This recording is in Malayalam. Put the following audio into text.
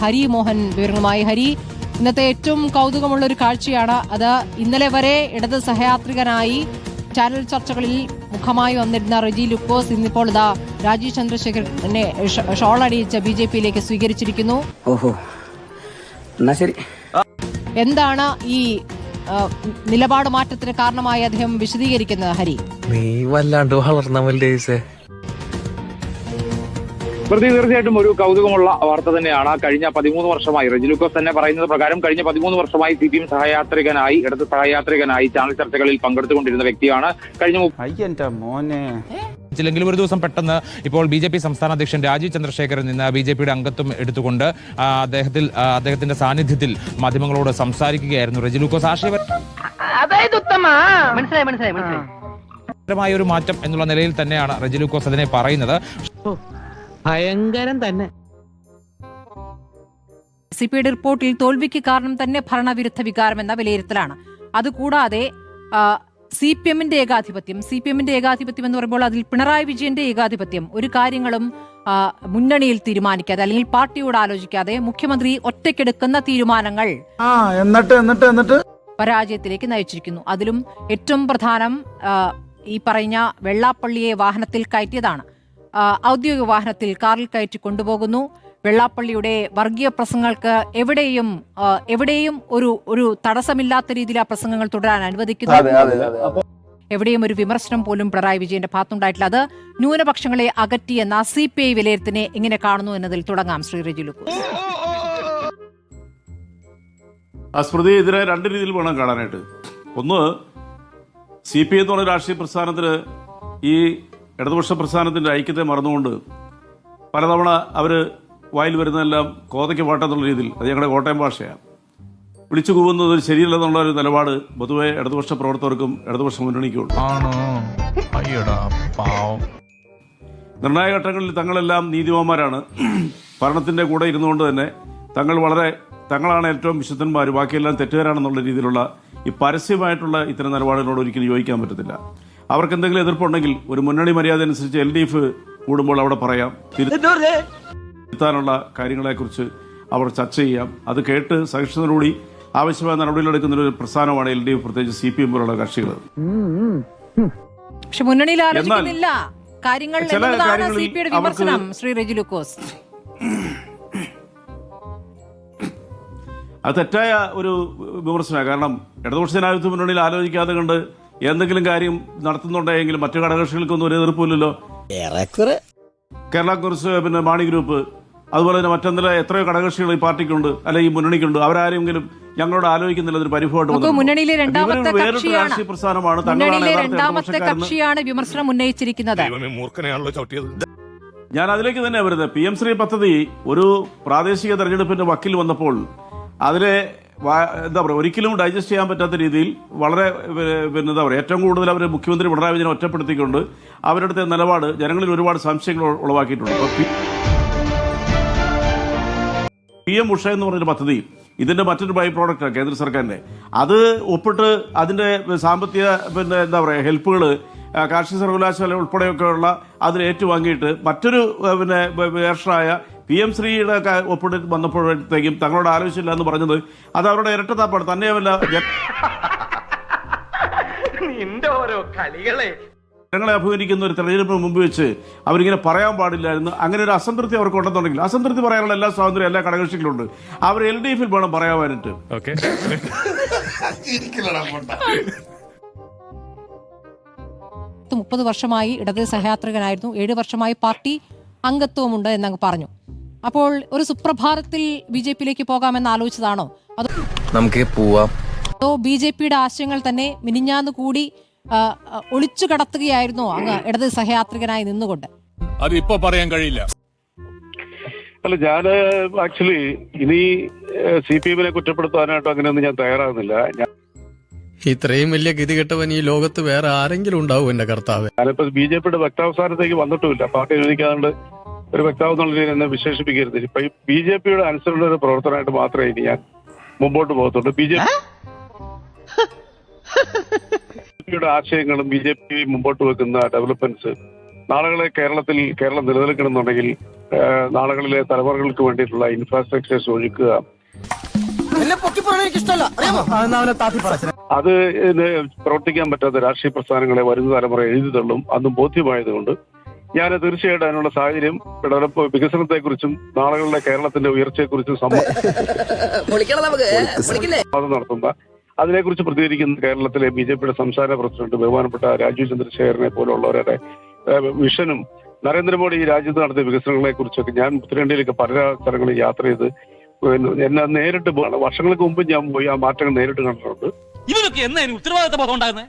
ഹരി മോഹൻ വിവരങ്ങളുമായി. ഹരി, ഇന്നത്തെ ഏറ്റവും കൗതുകമുള്ള ഒരു കാഴ്ചയാണ് അത്. ഇന്നലെ വരെ ഇടത് സഹയാത്രികനായി ചാനൽ ചർച്ചകളിൽ മുഖമായി വന്നിരുന്ന റെജി ലൂക്കോസ് ഇന്നിപ്പോൾ ഇതാ രാജീവ് ചന്ദ്രശേഖരനെ ഷോളടിയിച്ച് BJP-യിലേക്ക് സ്വീകരിച്ചിരിക്കുന്നു. എന്താണ് ഈ നിലപാട് മാറ്റത്തിന് കാരണമായി അദ്ദേഹം വിശദീകരിക്കുന്നത്? ഹരി, നീ വല്ലാണ്ട് വളർന്നവല്ലേ. തീർച്ചയായിട്ടും ഒരു കൗതുകമുള്ള വാർത്ത തന്നെയാണ്. കഴിഞ്ഞ 13 വർഷമായി റെജി ലൂക്കോസ് തന്നെ പറയുന്നത് പ്രകാരം കഴിഞ്ഞ 13 വർഷമായി CPM സഹയാത്രികനായി ഇടത് സഹയാത്രികനായി ചാനൽ ചർച്ചകളിൽ പങ്കെടുത്തുകൊണ്ടിരുന്ന വ്യക്തിയാണ്. ിലെങ്കിലും ഒരു ദിവസം പെട്ടെന്ന് ഇപ്പോൾ BJP സംസ്ഥാന അധ്യക്ഷൻ രാജീവ് ചന്ദ്രശേഖരൻ നിന്ന് BJP-യുടെ അംഗത്വം എടുത്തുകൊണ്ട് അദ്ദേഹത്തിന്റെ സാന്നിധ്യത്തിൽ മാധ്യമങ്ങളോട് സംസാരിക്കുകയായിരുന്നു റെജി ലൂക്കോസ്. ആശയപരമായ ഒരു മാറ്റം എന്നുള്ള നിലയിൽ തന്നെയാണ് റെജി ലൂക്കോസ് അതിനെ പറയുന്നത്. ഭയങ്കരം തന്നെ. CPI-യുടെ റിപ്പോർട്ടിൽ തോൽവിക്ക് കാരണം തന്നെ ഭരണവിരുദ്ധ വികാരം എന്ന വിലയിരുത്തലാണ്. അതുകൂടാതെ CPM-ന്റെ ഏകാധിപത്യം എന്ന് പറയുമ്പോൾ അതിൽ പിണറായി വിജയന്റെ ഏകാധിപത്യം, ഒരു കാര്യങ്ങളും മുന്നണിയിൽ തീരുമാനിക്കാതെ അല്ലെങ്കിൽ പാർട്ടിയോട് ആലോചിക്കാതെ മുഖ്യമന്ത്രി ഒറ്റയ്ക്കെടുക്കുന്ന തീരുമാനങ്ങൾ പരാജയത്തിലേക്ക് നയിച്ചിരിക്കുന്നു. അതിലും ഏറ്റവും പ്രധാനം ഈ പറഞ്ഞ വെള്ളാപ്പള്ളിയെ വാഹനത്തിൽ കയറ്റിയതാണ്. ഔദ്യോഗിക വാഹനത്തിൽ കാറിൽ കയറ്റി കൊണ്ടുപോകുന്നു. വെള്ളാപ്പള്ളിയുടെ വർഗീയ പ്രസംഗങ്ങൾക്ക് എവിടെയും ഒരു തടസ്സമില്ലാത്ത രീതിയിൽ ആ പ്രസംഗങ്ങൾ തുടരാൻ അനുവദിക്കുന്നു. എവിടെയും ഒരു വിമർശനം പോലും പിണറായി വിജയന്റെ ഭാഗത്തുണ്ടായിട്ടില്ല. അത് ന്യൂനപക്ഷങ്ങളെ അകറ്റി എന്ന CPI വിലയിരുത്തിനെ എങ്ങനെ കാണുന്നു എന്നതിൽ തുടങ്ങാം. ശ്രീ റെജി ലൂക്കോസ്. സ്മൃതി, ഇതിനെ രണ്ട് രീതിയിൽ വേണം കാണാനായിട്ട്. ഒന്ന്, CPI എന്ന് പറഞ്ഞ രാഷ്ട്രീയ പ്രസ്ഥാനത്തിന് ഈ ഇടതുപക്ഷ പ്രസ്ഥാനത്തിന്റെ ഐക്യത്തെ മറന്നുകൊണ്ട് പലതവണ അവർ വായിൽ വരുന്നതെല്ലാം കോതയ്ക്ക് പാട്ടെന്നുള്ള രീതിയിൽ, അത് ഞങ്ങളുടെ കോട്ടയം ഭാഷയാണ്, വിളിച്ചു കൂവുന്നത് ശരിയല്ലെന്നുള്ള ഒരു നിലപാട് പൊതുവെ ഇടതുപക്ഷ പ്രവർത്തകർക്കും ഇടതുപക്ഷ മുന്നണിക്കും ഉണ്ട്. നിർണായക ഘട്ടങ്ങളിൽ തങ്ങളെല്ലാം നീതിമാന്മാരാണ്. ഭരണത്തിന്റെ കൂടെ ഇരുന്നുകൊണ്ട് തന്നെ തങ്ങളാണ് ഏറ്റവും വിശുദ്ധന്മാർ, ബാക്കിയെല്ലാം തെറ്റുകാരാണെന്നുള്ള രീതിയിലുള്ള ഈ പരസ്യമായിട്ടുള്ള ഇത്തരം നിലപാടുകളോട് ഒരിക്കലും യോജിക്കാൻ പറ്റത്തില്ല. അവർക്ക് എന്തെങ്കിലും എതിർപ്പുണ്ടെങ്കിൽ ഒരു മുന്നണി മര്യാദ അനുസരിച്ച് LDF കൂടുമ്പോൾ അവിടെ പറയാം, തിരുത്താനുള്ള കാര്യങ്ങളെക്കുറിച്ച് അവർ ചർച്ച ചെയ്യാം. അത് കേട്ട് സഹിഷ്ണുതയോടുകൂടി ആവശ്യമായ നടപടികളെടുക്കുന്ന ഒരു പ്രസ്ഥാനമാണ് LDF, പ്രത്യേകിച്ച് CPM പോലുള്ള കക്ഷികൾ. പക്ഷെ മുന്നണിയിൽ ആലോചിക്കുന്നില്ല കാര്യങ്ങൾ എന്നതാണ് CPI-യുടെ വിമർശനം. ശ്രീ റെജി ലൂക്കോസ്, അത് തെറ്റായ ഒരു വിമർശനമാണ്. കാരണം ഇടതുപക്ഷ ജനാധിപത്യ മുന്നണിയിൽ ആലോചിക്കാതെ കണ്ട് എന്തെങ്കിലും കാര്യം നടത്തുന്നുണ്ടെങ്കിലും മറ്റു ഘടകകക്ഷികൾക്കൊന്നും ഒരു എതിർപ്പില്ലല്ലോ. കേരള കോൺഗ്രസ്, പിന്നെ മാണി ഗ്രൂപ്പ്, അതുപോലെ തന്നെ മറ്റെന്തെങ്കിലും എത്രയോ ഘടകകക്ഷികൾ ഈ പാർട്ടിക്കുണ്ട്, അല്ലെ ഈ മുന്നണിക്കുണ്ട്. അവരാരെങ്കിലും ഞങ്ങളോട് ആലോചിക്കുന്നില്ല, അതൊരു പരിഭവമായിട്ട്. മുന്നണിയിലെ രണ്ടാമത്തെ രാഷ്ട്രീയ പ്രസ്ഥാനമാണ്, കക്ഷിയാണ് വിമർശനം ഉന്നയിച്ചിരിക്കുന്നത്. ഞാൻ അതിലേക്ക് തന്നെ വരുന്നത്. PM ശ്രീ പദ്ധതി ഒരു പ്രാദേശിക തെരഞ്ഞെടുപ്പിന്റെ വക്കിൽ വന്നപ്പോൾ അതിനെ എന്താ പറയുക, ഒരിക്കലും ഡൈജസ്റ്റ് ചെയ്യാൻ പറ്റാത്ത രീതിയിൽ വളരെ എന്താ പറയുക, ഏറ്റവും കൂടുതൽ അവർ മുഖ്യമന്ത്രി പിണറായി വിജയനെ ഒറ്റപ്പെടുത്തിക്കൊണ്ട് അവരുടെ നിലപാട് ജനങ്ങളിൽ ഒരുപാട് സംശയങ്ങൾ ഉളവാക്കിയിട്ടുണ്ട്. PM ഉഷ എന്ന് പറഞ്ഞൊരു പദ്ധതി, ഇതിന്റെ മറ്റൊരു ബൈ പ്രോഡക്റ്റാണ് കേന്ദ്ര സർക്കാരിന്റെ. അത് ഒപ്പിട്ട് അതിന്റെ സാമ്പത്തിക എന്താ പറയുക ഹെൽപ്പുകൾ കാർഷിക സർവകലാശാല ഉൾപ്പെടെയൊക്കെയുള്ള അതിന് ഏറ്റുവാങ്ങിയിട്ട് മറ്റൊരു വേർഷനായ PM ശ്രീയുടെ ഒപ്പിട്ട് വന്നപ്പോഴത്തേക്കും തങ്ങളോട് ആലോചിച്ചില്ല എന്ന് പറഞ്ഞത് അത് അവരുടെ ഇരട്ടത്താപ്പാണ്. തന്നെയുമല്ല, ജനങ്ങളെ അഭിമുഖീകരിക്കുന്ന ഒരു തെരഞ്ഞെടുപ്പിന് മുമ്പ് വെച്ച് അവരിങ്ങനെ പറയാൻ പാടില്ലായിരുന്നു. അങ്ങനെ ഒരു അസംതൃപ്തി അവർക്ക് ഉണ്ടെന്നുണ്ടെങ്കിൽ അസംതൃപ്തി പറയാനുള്ള എല്ലാ സ്വാതന്ത്ര്യം എല്ലാ ഘടകകക്ഷികളുണ്ട്. അവർ LDF-ൽ വേണം പറയാനായിട്ട്. 30 വർഷമായി ഇടത് സഹയാത്രികനായിരുന്നു, 7 വർഷമായി പാർട്ടി അംഗത്വമുണ്ട് എന്നങ്ങ് പറഞ്ഞു. അപ്പോൾ ഒരു സുപ്രഭാതത്തിൽ BJP-യിലേക്ക് പോകാമെന്ന് ആലോചിച്ചതാണോ അതോ BJP-യുടെ ആശയങ്ങൾ തന്നെ മിനിഞ്ഞാന്ന് കൂടി ഒളിച്ചു കടത്തുകയായിരുന്നോ അങ്ങ് ഇടത് സഹയാത്രികനായി നിന്നുകൊണ്ട്? അതിപ്പോ പറയാൻ കഴിയില്ല. അല്ല, ഞാൻ ആക്ച്വലി ഇനി CPM-നെ കുറ്റപ്പെടുത്താനായിട്ടോ അങ്ങനെയൊന്നും ഞാൻ തയ്യാറാകുന്നില്ല. ഇത്രയും വലിയ ഗതികെട്ടവൻ ഈ ലോകത്ത് വേറെ ആരെങ്കിലും ഉണ്ടാവും എന്റെ കർത്താവ്. ഞാനിപ്പോ BJP-യുടെ വക്താവ് സ്ഥാനത്തേക്ക് വന്നിട്ടുമില്ല. പാർട്ടി അനുവദിക്കാണ്ട് ഒരു വക്താവ് എന്നുള്ള രീതിയിൽ എന്നെ വിശേഷിപ്പിക്കരുത്. ഇപ്പൊ ഈ BJP-യുടെ അനുസരണ ഒരു പ്രവർത്തനമായിട്ട് മാത്രമേ ഇനി ഞാൻ മുമ്പോട്ട് പോകത്തുള്ളൂ. BJP-യുടെ ആശയങ്ങളും BJP മുമ്പോട്ട് വെക്കുന്ന ഡെവലപ്മെന്റ്സ് നാളുകളെ കേരളം നിലനിൽക്കണമെന്നുണ്ടെങ്കിൽ നാളുകളിലെ തലമുറകൾക്ക് വേണ്ടിയിട്ടുള്ള ഇൻഫ്രാസ്ട്രക്ചേഴ്സ് ഒഴുക്കുക, അത് പ്രവർത്തിക്കാൻ പറ്റാത്ത രാഷ്ട്രീയ പ്രസ്ഥാനങ്ങളെ വരുന്ന തലമുറ എഴുതി തള്ളും. അന്നും ബോധ്യമായതുകൊണ്ട് ഞാൻ തീർച്ചയായിട്ടും അതിനുള്ള സാഹചര്യം വികസനത്തെക്കുറിച്ചും നാളുകളിലെ കേരളത്തിന്റെ ഉയർച്ചയെക്കുറിച്ചും നടത്തുന്ന അതിനെക്കുറിച്ച് പ്രതികരിക്കുന്ന കേരളത്തിലെ BJPയുടെ സംസ്ഥാന പ്രസിഡന്റ് ബഹുമാനപ്പെട്ട രാജീവ് ചന്ദ്രശേഖരനെ പോലുള്ളവരുടെ വിഷനും നരേന്ദ്രമോദി ഈ രാജ്യത്ത് നടത്തിയ വികസനങ്ങളെ കുറിച്ചൊക്കെ ഞാൻ ഉത്തരേന്ത്യയിലേക്ക് പല സ്ഥലങ്ങളിൽ യാത്ര ചെയ്ത് എന്നെ നേരിട്ട് വർഷങ്ങൾക്ക് മുമ്പ് ഞാൻ പോയി ആ മാറ്റങ്ങൾ നേരിട്ട് കണ്ടിട്ടുണ്ട്. ഇവരൊക്കെ എന്നാ ഉത്തരവാദിത്ത ബോധം ഉണ്ടാകുന്നത്?